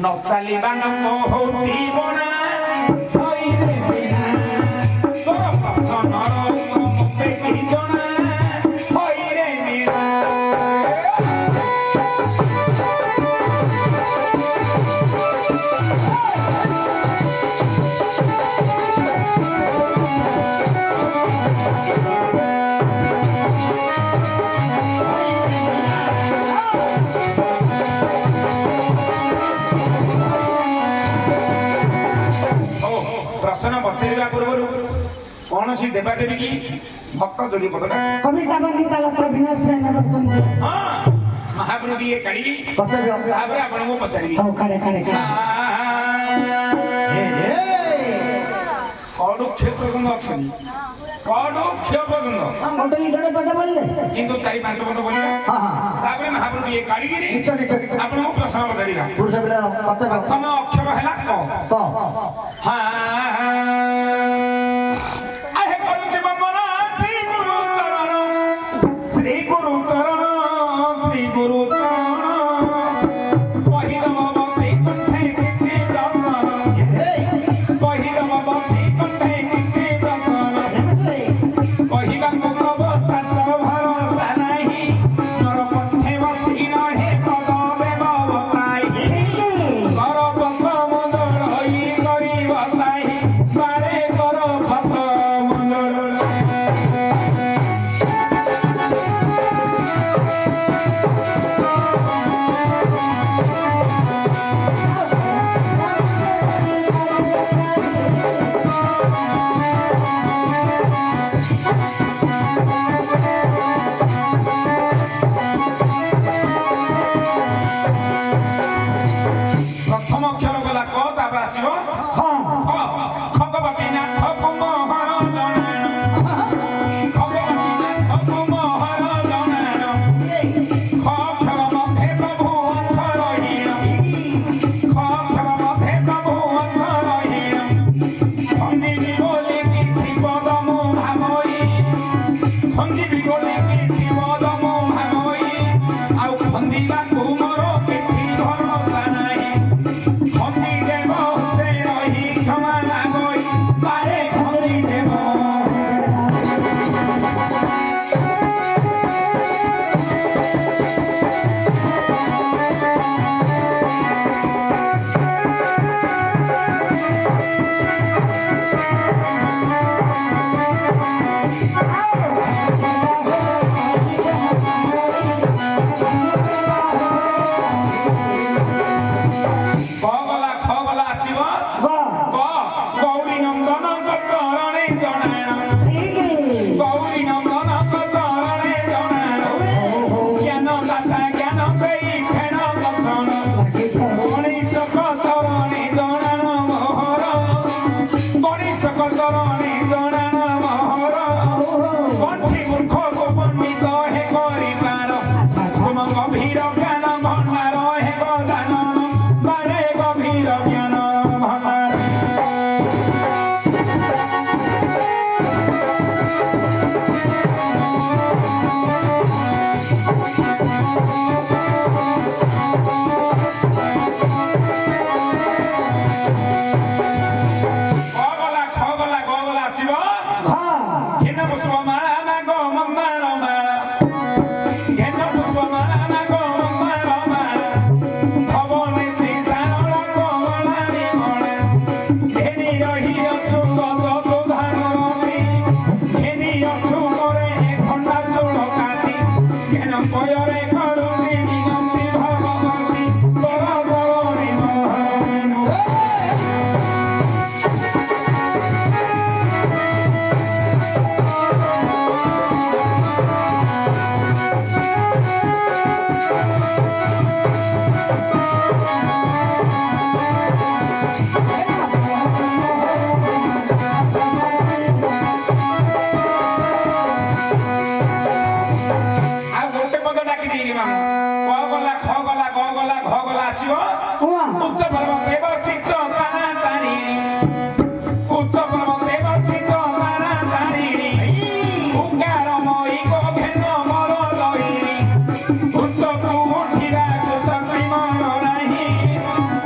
ନଚାଲିବା ନମ ହଉଛି ବଣା ହଇରେ ବିନା ତୋର ପସନ୍ଦର ମତେ କି ଜଣା ହଇରେ ବିନା ପ୍ରଶ୍ନ ପଚାରିବା ପୂର୍ବରୁ କୌଣସି ଦେବାଦେବୀ କି ଭକ୍ତ ଯୋଡ଼ି ପଦ ମହାପ୍ରଭୁ ଇଏ କାଢିବି ତାପରେ ଆପଣଙ୍କୁ ପଚାରିବି କଡୁ କ୍ଷୟ ପର୍ଯ୍ୟନ୍ତ ଅଛନ୍ତି କଡୁ କ୍ଷୟ ପର୍ଯ୍ୟନ୍ତ କିନ୍ତୁ 4-5 ପଦ ବୋଲିବା ତାପରେ ମହାପ୍ରଭୁ ଇଏ କାଢିକିରି ଆପଣଙ୍କୁ ପ୍ରଶ୍ନ ପଚାରିବା ପ୍ରଥମ ଅକ୍ଷର ହେଲା କ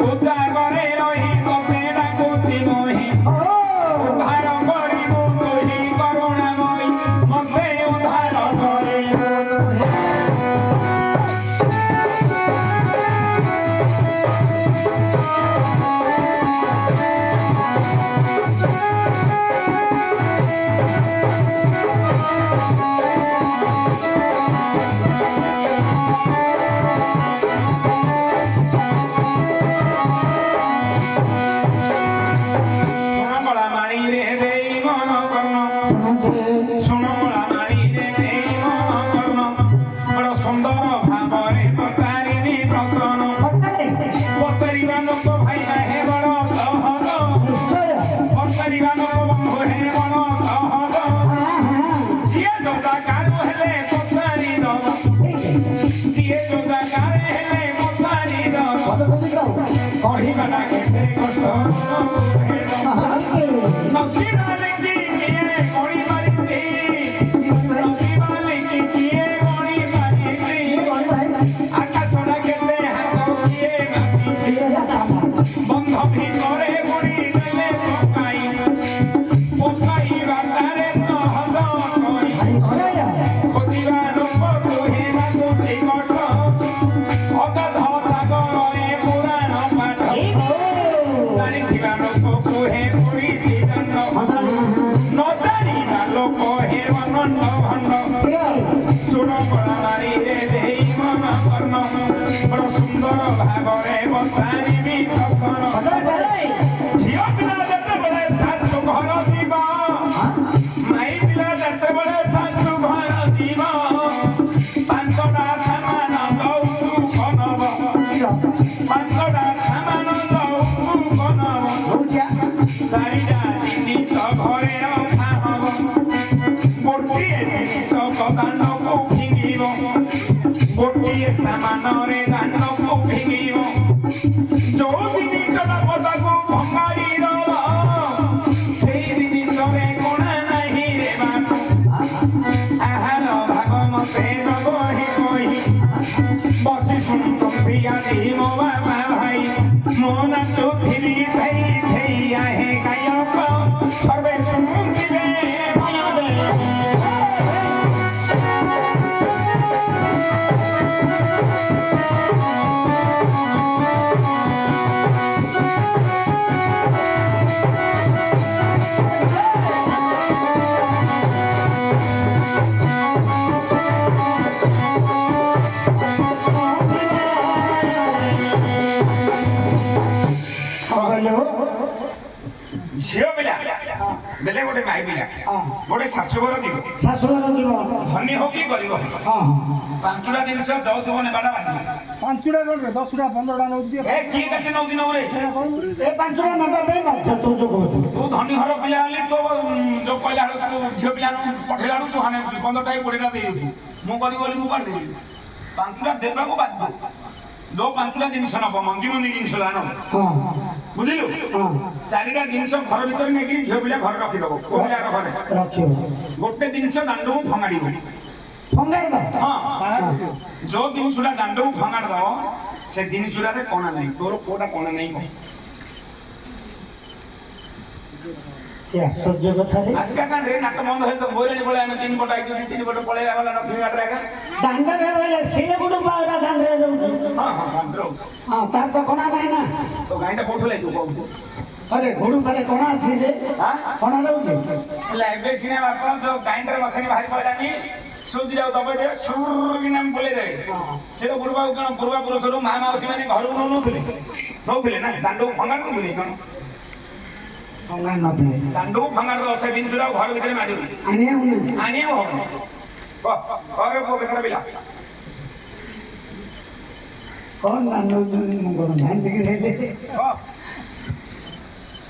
Uca କଢି ବାଲା କେତେ କଷ୍ଟ ନଦୀ ବାଲିକି କିଏ କଢି ମାରିଛି ନଦୀ ବାଲିକି କିଏ କଢି ମାରିଛି ଆକାଶଟା କେତେ ହାତ କିଏ ମାରିଛି ବନ୍ଧ ଭିତରେ ବୁଡ଼ି ଦେଲେ ପକାଇ ବାର୍ତ୍ତାରେ ସହଜ କହି ଖୋଜିବା ଲୋକ କୁହେବାକୁ କଷ୍ଟ ଅଗାଧ ସାଗରରେ ପୁରାଣ ପାଠ ଜାଣିଥିବା ଲୋକ କୁହେ ପଡ଼ିଛି ଦଣ୍ଡ ନ ଜାଣିବା ଲୋକ ହେ ଅନନ୍ତ ଭଣ୍ଡ ସୁର କଳାମାରିରେ ଦେଇ ମନ କର୍ଣ୍ଣ ବଡ଼ ସୁନ୍ଦର ଭାବରେ ବସାରିବି ଦର୍ଶନ ଝିଅ ପିଲା ଯେତେବେଳେ ଶାଶୁ ଘର ଯିବ ମାଇ ପିଲା ଯେତେବେଳେ ଶାଶୁ ଘର ଯିବ ପାଞ୍ଚଟା ସାମାନ ଦଉକୁ କନବ ପାଞ୍ଚଟା ସାମାନ ଦଉକୁ କନବ ଚାରିଟା ଜିନିଷ ଘରେ ରଖା ହବ ଗୋଟିଏ ଜିନିଷ ଦାଣ୍ଡକୁ ଫିଙ୍ଗିବ ଗୋଟିଏ ସାମାନରେ ଦାଣ୍ଡକୁ ଫିଙ୍ଗିବ ଯୋଉ ଜିନିଷଟା ପଦାକୁ ଭଙ୍ଗାଇ ଦବ ସେଇ ଜିନିଷରେ କୋଣା ନାହିଁ ରେ ବାପ ଆହାର ଭାଗ ମତେ କହି କହି ବସି ଶୁଣୁଛନ୍ତି ଆଜି ମୋ ବାବା ଭାଇ ମୋ ନାଚୁଥିଲି ଧେଇ ଧେଇ ଆହେ ଗାୟକ ସର୍ବେ ଶୁଣୁଥିବେ ଝିଅ ପିଲା ବେଲେ ଗୋଟେ ଭାଇ ପିଲା ଗୋଟେ ଶାଶୁଘର ଯିବ ଧନୀ ହଉ କି ଗରିବ ପାଞ୍ଚଟା ଜିନିଷ ଯୌତୁକ ନେବାଟା ବାଧ୍ୟ ପାଞ୍ଚଟା ଗଲେ 10ଟା 15ଟା ନଉଛି କିଏ କେତେ ନଉଛି ନଉରେ ଏ ପାଞ୍ଚଟା ନେବା ପାଇଁ ବାଧ୍ୟ ତୁ ଯୋଉ କହୁଛୁ ତୁ ଧନୀ ଘର ପିଲା ହେଲେ ତୋ ଯୋଉ କହିଲା ବେଳକୁ ଝିଅ ପିଲା ପଠେଇଲା ବେଳକୁ ତୁ ହାନେ 15ଟା 20ଟା ଦେଇଦେବୁ ମୁଁ ଗରିବ ବୋଲି ମୁଁ କାଢି ଦେବି ପାଞ୍ଚଟା ଦେବାକୁ ବାଧ୍ୟ ଯୋଉ ପାଞ୍ଚଟା ଜିନିଷ ନବ ମଞ୍ଜି ମଞ୍ଜି ଜିନିଷ ନବ ବୁଝିଲୁ ଚାରିଟା ଜିନିଷ ଘର ଭିତରେ ନେଇକି ଝିଅ ପିଲା ଘରେ ରଖିଦବ ପୁଅ ପିଲା ଘରେ ଗୋଟେ ଜିନିଷ ଦାଣ୍ଡକୁ ଫଙ୍ଗାଡ଼ିବ ଯୋଉ ଜିନିଷଟା ଦାଣ୍ଡକୁ ଫଙ୍ଗାଡ଼ି ଦବ ସେ ଜିନିଷଟାରେ କଣା ନାହିଁ ତୋର କୋଉଟା କଣା ନାହିଁ କହ ଆଶ୍ଚର୍ଯ୍ୟ କଥାରେ ଆସିକା କାଣ୍ଡରେ ନାଟ ବନ୍ଦ ହେଇ ତ ବୋଇଲାଣି ପଳେଇ ଆମେ 3 ପଟ ଆଇଛୁ 3 ପଟ ପଳେଇବା ଗଲା ଲକ୍ଷ୍ମୀ ବାଟରେ ଏକା ଦାଣ୍ଡରେ ରହିଲେ ସିଏ ଗୋଟେ ପାଉରା ଦାଣ୍ଡରେ ରହୁଛୁ ତାର ତ କଣା ନାହିଁ ନା ତ ଗାଈଟା କୋଉଠୁ ଲାଗିବ କହୁଛୁ अरे घोड़ू करे कोना अछि रे कोना रहउछि ହେଲା ଏବେ ସିନା ବାପା ଯୋଉ ଗାଇଣ୍ଡର ମେସିନ ବାହାରି ପଇଲାନି ସୁଜି ଯାଉ ଦବେ ଦେବେ ସୁର କି ନାମ ବୋଲେ ଦେବେ ସେଟା ପୂର୍ବାକୁ କଣ ପୂର୍ବା ପୁରୁଷରୁ ମା ମାଉସୀ ମାନେ ଘରକୁ ନଉଥିଲେ ନା ଦାଣ୍ଡକୁ ଫଙ୍ଗାଡ ଦଉଥିଲେ କଣ ଫଙ୍ଗା ନଥିଲେ ଦାଣ୍ଡକୁ ଫଙ୍ଗାଡ ଦବ ସେ ଜିନିଷଟା ଘର ଭିତରେ ମାରିବ ଆଣିଆ ହବନି ଘରେ ପୁଅ ଭିତରେ ପିଲା କଣ ଦାଣ୍ଡ ମୁଁ କଣ ଜାଣିଛି କି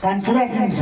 ପାଞ୍ଚଟା ଜିନିଷ